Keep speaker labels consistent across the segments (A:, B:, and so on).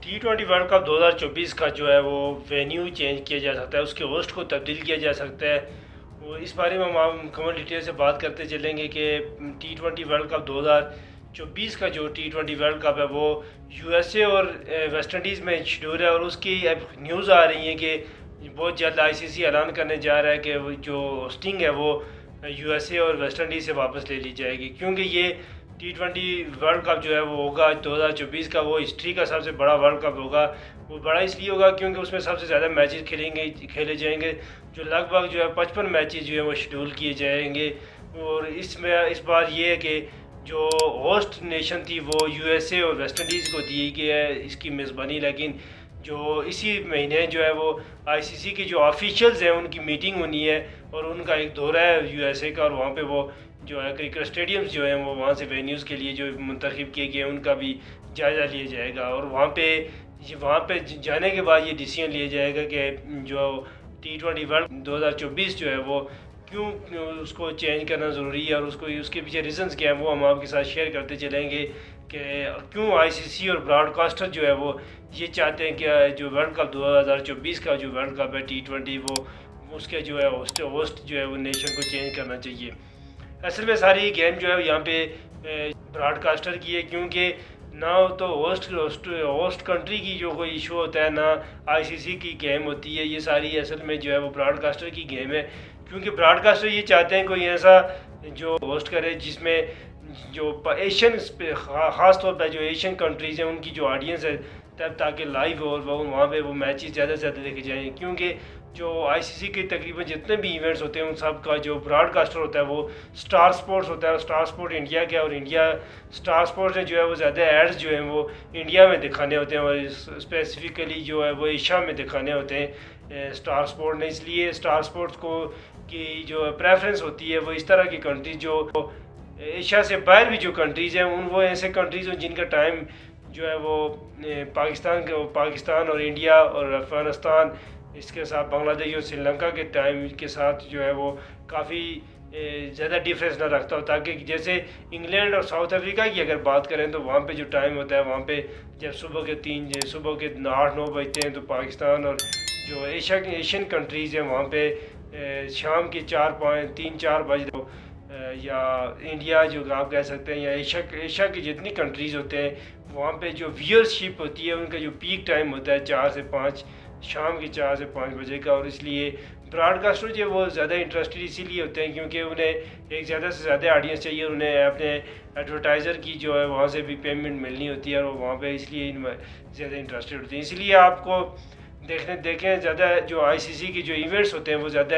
A: T20 world cup 2024 का जो है वो वेन्यू चेंज किया जा सकता है, उसके होस्ट को तब्दील किया जा सकता है। वो इस बारे में हम मुकम्मल डिटेल से बात करते चलेंगे कि T20 वर्ल्ड कप 2024 का जो T20 वर्ल्ड कप है वो USA और वेस्ट इंडीज़ में शेड्यूल है, और उसकी अब न्यूज़ आ रही है कि बहुत जल्द ICC ऐलान करने जा रहा है कि जो होस्टिंग है वो USA और वेस्ट इंडीज़ से वापस ले ली जाएगी, क्योंकि ये T20 वर्ल्ड कप जो है वो होगा 2024 का, वो हिस्ट्री का सबसे बड़ा वर्ल्ड कप होगा। वो बड़ा इसलिए होगा क्योंकि उसमें सबसे ज़्यादा मैचेस खेले जाएंगे, जो लगभग जो है 55 मैचेस जो है वो शेड्यूल किए जाएंगे। और इसमें इस बार ये है कि जो होस्ट नेशन थी वो USA और वेस्ट इंडीज़ को दी गई है इसकी मेज़बानी, लेकिन जो इसी महीने जो है वो ICC के जो ऑफिशियल्स हैं उनकी मीटिंग होनी है, और उनका एक दौरा है USA का, और वहाँ पे वो जो है क्रिकेट स्टेडियम्स जो हैं वो वहाँ से वेन्यूज़ के लिए जो मुंतखब किए गए हैं उनका भी जायज़ा लिया जाएगा। और वहाँ पे जाने के बाद ये डिसीजन लिया जाएगा कि जो T20 वर्ल्ड 2024 जो है वो क्यों उसको चेंज करना ज़रूरी है, और उसके पीछे रीज़न्स क्या हैं वो हम आपके साथ शेयर करते चलेंगे कि क्यों ICC और ब्रॉडकास्टर जो है वो ये चाहते हैं कि जो वर्ल्ड कप 2024 का जो वर्ल्ड कप है T20 वो उसके जो है होस्ट जो है वो नेशन को चेंज करना चाहिए। असल में सारी गेम जो है यहाँ पे ब्रॉडकास्टर की है, क्योंकि ना तो होस्ट कंट्री की जो कोई इशू होता है, ना ICC की गेम होती है। ये सारी असल में जो है वो ब्रॉडकास्टर की गेम है, क्योंकि ब्रॉडकास्टर ये चाहते हैं कोई ऐसा जो होस्ट करे जिसमें जो एशियन ख़ास तौर पर जो एशियन कंट्रीज़ हैं उनकी जो ऑडियंस है, तब ताकि लाइव और वहाँ पे वो मैचेस ज़्यादा से ज़्यादा देखे जाएँ। क्योंकि जो ICC के तकरीबन जितने भी इवेंट्स होते हैं उन सब का जो ब्रॉडकास्टर होता है वो स्टार स्पोर्ट्स होता है। स्टार स्पोर्ट इंडिया का, और इंडिया स्टार स्पोर्ट्स ने जो है वो ज़्यादा एड्स जो हैं वो इंडिया में दिखाने होते हैं, और स्पेसिफिकली जो है वो एशिया में दिखाने होते हैं स्टार स्पोर्ट ने। इसलिए स्टार स्पोर्ट्स को की जो प्रेफरेंस होती है वो इस तरह की कंट्रीज जो एशिया से बाहर भी जो कंट्रीज़ हैं वो ऐसे कंट्रीज़ हैं जिनका टाइम जो है वो पाकिस्तान और इंडिया और अफ़गानिस्तान, इसके साथ बांग्लादेश और श्रीलंका के टाइम के साथ जो है वो काफ़ी ज़्यादा डिफरेंस ना रखता हो। ताकि जैसे इंग्लैंड और साउथ अफ्रीका की अगर बात करें तो वहाँ पे जो टाइम होता है, वहाँ पे जब सुबह के 8-9 बजते हैं, तो पाकिस्तान और जो एशियन कंट्रीज़ हैं वहाँ पे शाम के 3-4 बजे या इंडिया जो आप कह सकते हैं, या एशिया के जितनी कंट्रीज़ होते हैं वहाँ पे जो व्यूअरशिप होती है उनका जो पीक टाइम होता है 4 से 5, शाम के 4 से 5 बजे का। और इसलिए ब्रॉडकास्टर जो वो ज़्यादा इंटरेस्टेड इसीलिए होते हैं क्योंकि उन्हें एक ज़्यादा से ज़्यादा ऑडियंस चाहिए, उन्हें अपने एडवर्टाइज़र की जो है वहाँ से भी पेमेंट मिलनी होती है, और वहाँ पे इसलिए ज़्यादा इंटरेस्टेड होते हैं। इसलिए आपको देखें ज़्यादा जो ICC के जो इवेंट्स होते हैं वो ज़्यादा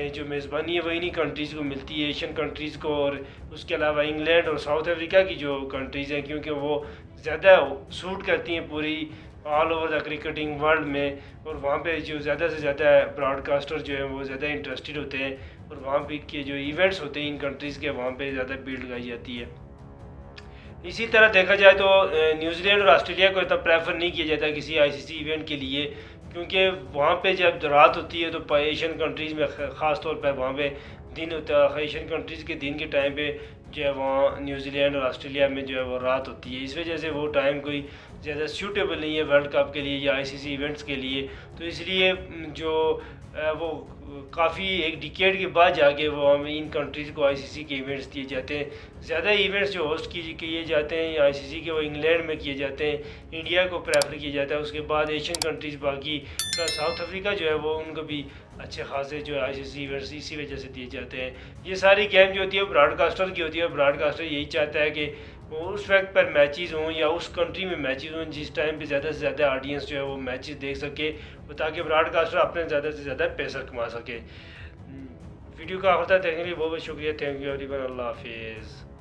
A: जो मेज़बानी है वो इन्हीं कंट्रीज़ को मिलती है, एशियन कंट्रीज़ को, और उसके अलावा इंग्लैंड और साउथ अफ्रीका की जो कंट्रीज़ हैं, क्योंकि वो ज़्यादा सूट करती हैं पूरी all over the cricketing world में। और वहाँ पे जो ज़्यादा से ज़्यादा ब्रॉडकास्टर जो हैं वो ज़्यादा इंटरेस्टेड होते हैं, और वहाँ पे के जो इवेंट्स होते हैं इन कंट्रीज़ के वहाँ पे ज़्यादा भीड़ लगाई जाती है। इसी तरह देखा जाए तो न्यूजीलैंड और ऑस्ट्रेलिया को इतना प्रेफर नहीं किया जाता किसी ICC इवेंट के लिए, क्योंकि वहाँ पे जब रात होती है तो एशियन कंट्रीज़ में ख़ास तौर पर वहाँ पे दिन होता है। एशियन कंट्रीज़ के दिन के टाइम पे जो है वहाँ न्यूजीलैंड और ऑस्ट्रेलिया में जो है वो रात होती है। इस वजह से वो टाइम कोई ज़्यादा सूटेबल नहीं है वर्ल्ड कप के लिए या ICC इवेंट्स के लिए। तो इसलिए जो वो काफ़ी एक डिकेड के बाद जाके वो हमें इन कंट्रीज़ को ICC के इवेंट्स दिए जाते हैं। ज़्यादा इवेंट्स जो होस्ट किए जाते हैं या ICC के वो इंग्लैंड में किए जाते हैं, इंडिया को प्रेफर किया जाता है। उसके बाद एशियन कंट्रीज़ बाकी साउथ अफ्रीका जो है वो उनको भी अच्छे खासे जो ICC इवेंट्स इसी वजह से दिए जाते हैं। ये सारी गेम जो होती है ब्रॉडकास्टर की होती है। ब्रॉडकास्टर यही चाहता है कि वो उस वक्त पर मैचेस हों या उस कंट्री में मैचेस हों जिस टाइम पे ज़्यादा से ज़्यादा ऑडियंस जो है वो मैचेस देख सके, ताकि ब्रॉडकास्टर अपने ज़्यादा से ज़्यादा पैसा कमा सके। वीडियो का आखिर तक देखने के लिए बहुत बहुत शुक्रिया। Thank you everyone. अल्लाह हाफिज़।